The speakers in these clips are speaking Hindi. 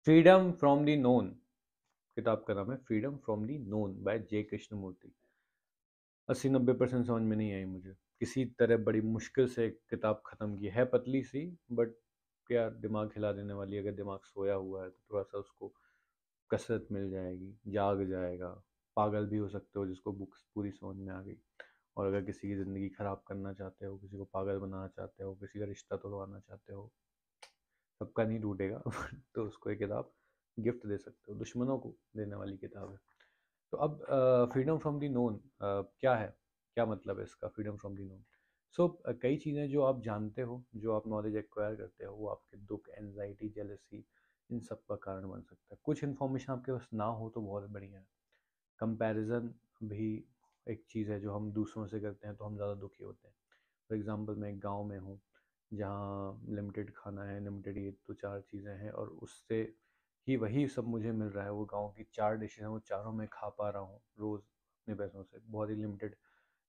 फ्रीडम फ्रॉम द नोन किताब का नाम है freedom from the known by J Krishnamurti. 80-90% समझ में नहीं आई मुझे। किसी तरह बड़ी मुश्किल से किताब ख़त्म की है, पतली सी, बट क्या दिमाग हिला देने वाली। अगर दिमाग सोया हुआ है तो थोड़ा सा उसको कसरत मिल जाएगी, जाग जाएगा। पागल भी हो सकते हो जिसको बुक्स पूरी समझ में आ गई। और अगर किसी की ज़िंदगी ख़राब करना चाहते हो, किसी को पागल बनाना चाहते हो, किसी का रिश्ता तोड़वाना चाहते हो, सबका नहीं टूटेगा तो उसको ये किताब गिफ्ट दे सकते हो, दुश्मनों को देने वाली किताब है। तो अब फ्रीडम फ्रॉम दी नोन क्या है, क्या मतलब है इसका फ्रीडम फ्रॉम दी नोन। सो कई चीज़ें जो आप जानते हो, जो आप नॉलेज एक्वायर करते हो, वो आपके दुख, एनजाइटी, जेलसी, इन सब का कारण बन सकता है। कुछ इन्फॉर्मेशन आपके पास ना हो तो बहुत बढ़िया है। कंपैरिजन भी एक चीज़ है जो हम दूसरों से करते हैं तो हम ज़्यादा दुखी होते हैं। फॉर एग्ज़ाम्पल मैं एक गांव में हूँ जहाँ लिमिटेड खाना है, लिमिटेड ये तो चार चीज़ें हैं, और उससे ही वही सब मुझे मिल रहा है। वो गांव की चार डिशेज हैं, वो चारों मैं खा पा रहा हूँ रोज़ अपने पैसों से। बहुत ही लिमिटेड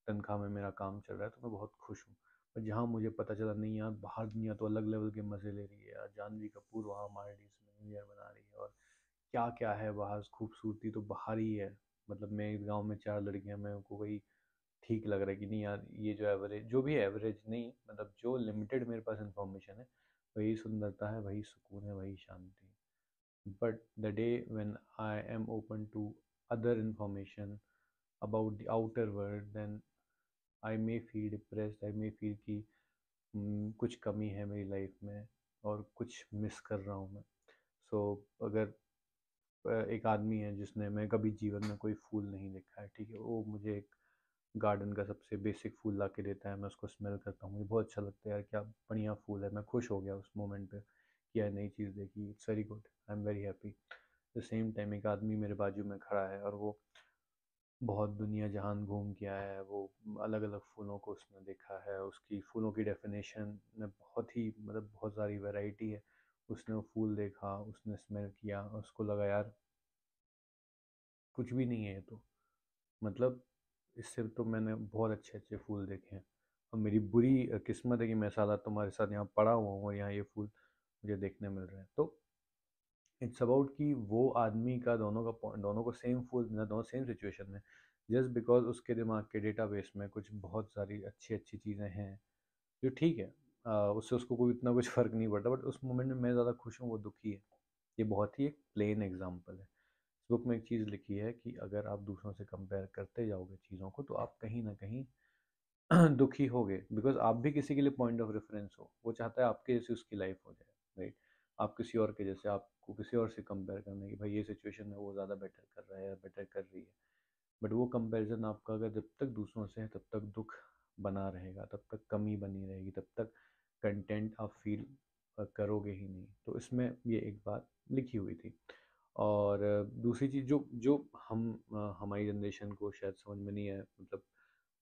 तनख्वाह में मेरा काम चल रहा है तो मैं बहुत खुश हूँ। पर जहाँ मुझे पता चला नहीं यार, बाहर दुनिया तो अलग लेवल के मज़े ले रही है यार। जानवी कपूर वहाँ मालदीव्स में न्यू ईयर मना रही है, और क्या क्या है बाहर, खूबसूरती तो बाहर ही है। मतलब मैं इस गाँव में चार लड़कियाँ, मैं उनको वही ठीक लग रहा है कि नहीं यार, ये जो एवरेज, जो भी एवरेज नहीं, मतलब जो लिमिटेड मेरे पास इंफॉर्मेशन है, वही सुंदरता है, वही सुकून है, वही शांति है। But the day when I am open to other information about the outer world, then I may feel depressed, I may feel कि कुछ कमी है मेरी लाइफ में और कुछ मिस कर रहा हूँ मैं। सो अगर एक आदमी है जिसने, मैं कभी जीवन में कोई फूल नहीं देखा है, ठीक है, वो मुझे एक गार्डन का सबसे बेसिक फूल ला के देता है, मैं उसको स्मेल करता हूँ, मुझे बहुत अच्छा लगता है यार, क्या बढ़िया फूल है। मैं खुश हो गया उस मोमेंट पे कि यार नई चीज़ देखी, it's very good, I am very happy. The same time एक आदमी मेरे बाजू में खड़ा है और वो बहुत दुनिया जहान घूम के आया है, वो अलग अलग फूलों को उसने देखा है, उसकी फूलों की डेफिनेशन में बहुत ही, मतलब बहुत सारी वैरायटी है। उसने वो फूल देखा, उसने स्मेल किया, उसको लगा यार कुछ भी नहीं है ये तो, मतलब इससे तो मैंने बहुत अच्छे अच्छे फूल देखे हैं। और मेरी बुरी किस्मत है कि मैं साला तुम्हारे साथ यहाँ पड़ा हुआ हूँ और यहाँ ये फूल मुझे देखने मिल रहे हैं। तो इट्स अबाउट कि वो आदमी का, दोनों का पॉइंट, दोनों को सेम फूल मिला, दोनों सेम सिचुएशन में, जस्ट बिकॉज उसके दिमाग के डेटाबेस में कुछ बहुत सारी अच्छी अच्छी चीज़ें हैं जो ठीक है। उससे उसको कोई इतना कुछ फ़र्क नहीं पड़ता, बट उस मोमेंट में मैं ज़्यादा खुश हूँ, वो दुखी है। ये बहुत ही एक प्लेन एग्जाम्पल है। इस बुक में एक चीज़ लिखी है कि अगर आप दूसरों से कंपेयर करते जाओगे चीज़ों को तो आप कहीं ना कहीं दुखी होगे, बिकॉज आप भी किसी के लिए पॉइंट ऑफ रेफरेंस हो। वो चाहता है आपके जैसे उसकी लाइफ हो जाए, राइट। आप किसी और के जैसे, आपको किसी और से कंपेयर करने की, भाई ये सिचुएशन है, वो ज़्यादा बेटर कर रहा है या बेटर कर रही है। बट वो कंपैरिजन आपका अगर जब तक दूसरों से है तब तक दुख बना रहेगा, तब तक कमी बनी रहेगी, तब तक कंटेंट आप फील करोगे ही नहीं। तो इसमें ये एक बात लिखी हुई थी। और दूसरी चीज़ जो जो हम हमारी जनरेशन को शायद समझ में नहीं है, मतलब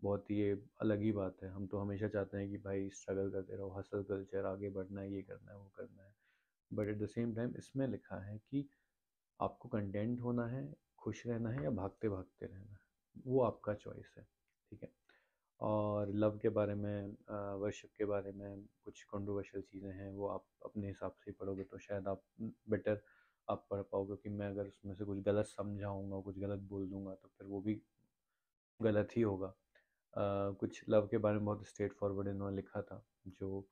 बहुत ही ये अलग ही बात है। हम तो हमेशा चाहते हैं कि भाई स्ट्रगल करते रहो, हसल कल्चर, आगे बढ़ना है, ये करना है, वो करना है। But at the same time इसमें लिखा है कि आपको कंटेंट होना है, खुश रहना है, या भागते भागते रहना है, वो आपका चॉइस है, ठीक है। और लव के बारे में, वर्शिप के बारे में कुछ कंट्रोवर्शियल चीज़ें हैं, वो आप अपने हिसाब से पढ़ोगे तो शायद आप बेटर आप पढ़ पाओगे। कि मैं अगर उसमें से कुछ गलत समझाऊंगा, कुछ गलत बोल दूंगा तो फिर वो भी गलत ही होगा। कुछ लव के बारे में बहुत स्ट्रेट फॉरवर्ड इन्होंने लिखा था, जो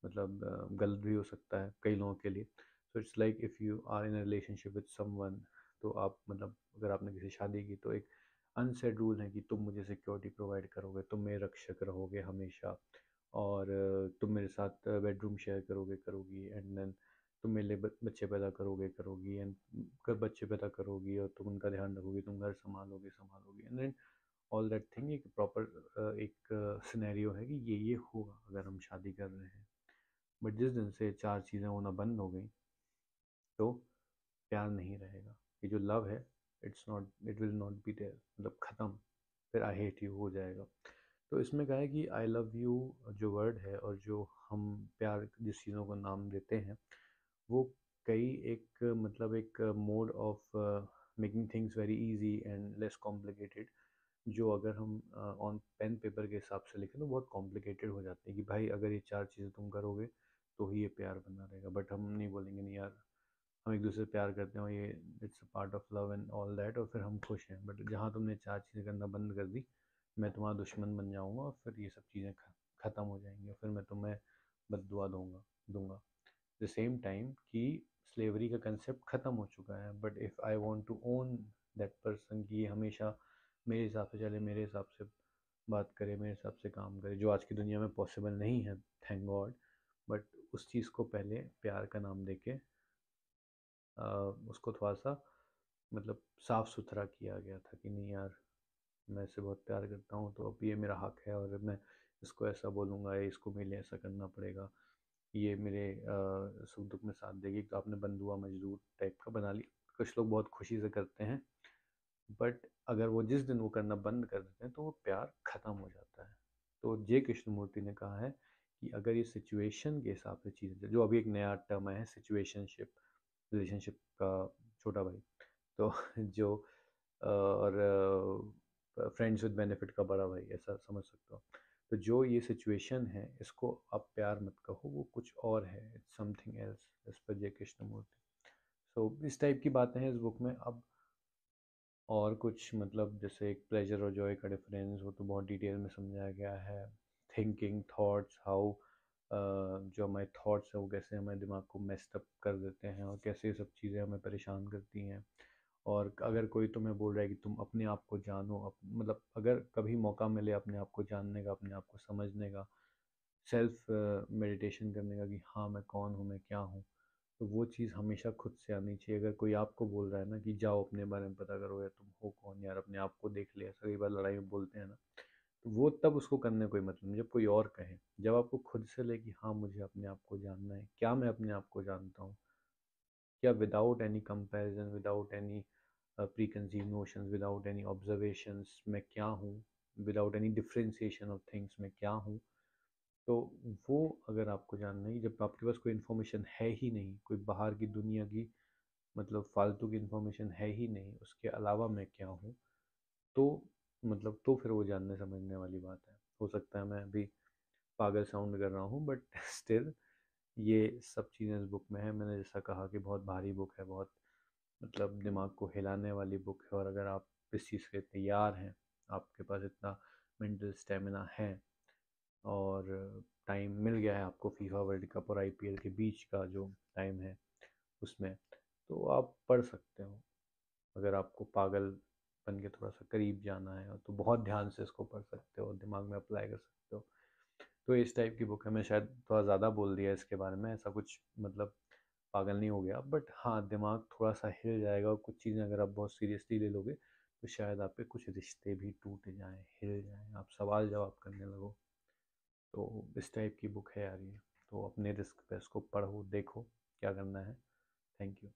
मतलब गलत भी हो सकता है कई लोगों के लिए। So it's like if you are in relationship with someone, तो आप मतलब अगर आपने किसी शादी की तो एक अनसेड रूल है कि तुम मुझे सिक्योरिटी प्रोवाइड करोगे, तुम मेरे रक्षक रहोगे हमेशा, और तुम मेरे साथ बेडरूम शेयर करोगे, करोगी, एंड देन तुम मेरे लिए बच्चे पैदा करोगे, करोगी, एंड कर बच्चे पैदा करोगी और तुम उनका ध्यान रखोगी, तुम घर संभालोगे, संभालोगी, and then all that thing. एक प्रॉपर एक सिनेरियो है कि ये होगा अगर हम शादी कर रहे हैं। बट जिस दिन से चार चीज़ें होना बंद हो गई तो प्यार नहीं रहेगा। ये जो लव है, it's not, it will not be there, मतलब ख़त्म। फिर आई हेट यू हो जाएगा। तो इसमें कहा है कि आई लव यू जो वर्ड है, और जो हम प्यार जिस चीज़ों को नाम देते हैं, वो कई एक मतलब एक mode of making things very easy and less complicated, जो अगर हम ऑन पेन पेपर के हिसाब से लिखें तो बहुत कॉम्प्लिकेटेड हो जाते हैं। कि भाई अगर ये चार चीज़ें तुम करोगे तो ही ये प्यार बना रहेगा। बट हम नहीं बोलेंगे नहीं यार, हम एक दूसरे से प्यार करते हैं और ये it's a part of love and all that, और फिर हम खुश हैं। बट जहाँ तुमने 4 चीज़ें करना बंद कर दी, मैं तुम्हारा दुश्मन बन जाऊँगा और फिर ये सब चीज़ें ख़त्म हो जाएंगी और फिर मैं तुम्हें बद्दुआ दूंगा। द सेम टाइम कि स्लेवरी का कंसेप्ट ख़त्म हो चुका है, but if I want to own that person कि ये हमेशा मेरे हिसाब से चले, मेरे हिसाब से बात करे, मेरे हिसाब से काम करे, जो आज की दुनिया में पॉसिबल नहीं है, थैंक गॉड। बट उस चीज़ को पहले प्यार का नाम देके उसको थोड़ा सा मतलब साफ़ सुथरा किया गया था कि नहीं यार, मैं इससे बहुत प्यार करता हूँ तो अब ये मेरा हक है और मैं इसको ऐसा बोलूँगा या इसको मेरे लिए ऐसा करना पड़ेगा, ये मेरे सुख दुख में साथ देगी। तो आपने बंधुआ मजदूर टाइप का बना लिया। कुछ लोग बहुत खुशी से करते हैं, बट अगर वो जिस दिन वो करना बंद कर देते हैं तो वो प्यार ख़त्म हो जाता है। तो जे कृष्णमूर्ति ने कहा है कि अगर ये सिचुएशन के हिसाब से चीज़ें, जो अभी एक नया टर्म है सिचुएशनशिप, रिलेशनशिप का छोटा भाई, तो जो और फ्रेंड्स विद बेनिफिट का बड़ा भाई, ऐसा समझ सकते हो। तो जो ये सिचुएशन है इसको आप प्यार मत कहो, वो कुछ और है, it's something else, as per जय कृष्णमूर्ति। सो इस टाइप की बातें हैं इस बुक में। अब और कुछ मतलब जैसे एक प्लेजर और जॉय का डिफरेंस, वो तो बहुत डिटेल में समझाया गया है। थिंकिंग थॉट्स, हाउ जो हमारे थॉट्स हैं वो कैसे हमारे दिमाग को मेस्ड अप कर देते हैं और कैसे ये सब चीज़ें हमें परेशान करती हैं। और अगर कोई तुम्हें बोल रहा है कि तुम अपने आप को जानो, मतलब अगर कभी मौका मिले अपने आप को जानने का, अपने आप को समझने का, सेल्फ मेडिटेशन करने का कि हाँ मैं कौन हूँ, मैं क्या हूँ, तो वो चीज़ हमेशा खुद से आनी चाहिए। अगर कोई आपको बोल रहा है ना कि जाओ अपने बारे में पता करो या तुम हो कौन यार, अपने आप को देख ले, ऐसा कई बार लड़ाई में बोलते हैं ना, तो वो तब उसको करने कोई मतलब नहीं जब कोई और कहे। जब आपको खुद से ले कि हाँ मुझे अपने आप को जानना है, क्या मैं अपने आप को जानता हूँ, क्या without any comparison, without any pre conceive notions, without any observations मैं क्या हूँ, without any differentiation of things मैं क्या हूँ। तो वो अगर आपको जानना है, जब आपके पास कोई इन्फॉर्मेशन है ही नहीं, कोई बाहर की दुनिया की मतलब फालतू की इन्फॉर्मेशन है ही नहीं, उसके अलावा मैं क्या हूँ, तो मतलब तो फिर वो जानने समझने वाली बात है। हो सकता है मैं अभी पागल साउंड कर रहा हूँ, बट स्टिल ये सब चीज़ें इस बुक में है। मैंने जैसा कहा कि बहुत भारी बुक है, बहुत मतलब दिमाग को हिलाने वाली बुक है, और अगर आप इस चीज़ के तैयार हैं, आपके पास इतना मेंटल स्टेमिना है और टाइम मिल गया है आपको फीफा वर्ल्ड कप और आईपीएल के बीच का जो टाइम है उसमें, तो आप पढ़ सकते हो। अगर आपको पागल बन के थोड़ा सा करीब जाना है तो बहुत ध्यान से इसको पढ़ सकते हो, दिमाग में अप्लाई कर सकते हो। तो इस टाइप की बुक है। मैं शायद थोड़ा ज़्यादा बोल दिया इसके बारे में, ऐसा कुछ मतलब पागल नहीं हो गया, बट हाँ दिमाग थोड़ा सा हिल जाएगा, और कुछ चीज़ें अगर आप बहुत सीरियसली ले लोगे तो शायद आप पे कुछ रिश्ते भी टूट जाएं, हिल जाएं, आप सवाल जवाब करने लगो। तो इस टाइप की बुक है यार ये। तो अपने रिस्क पे इसको पढ़ो, देखो क्या करना है। Thank you.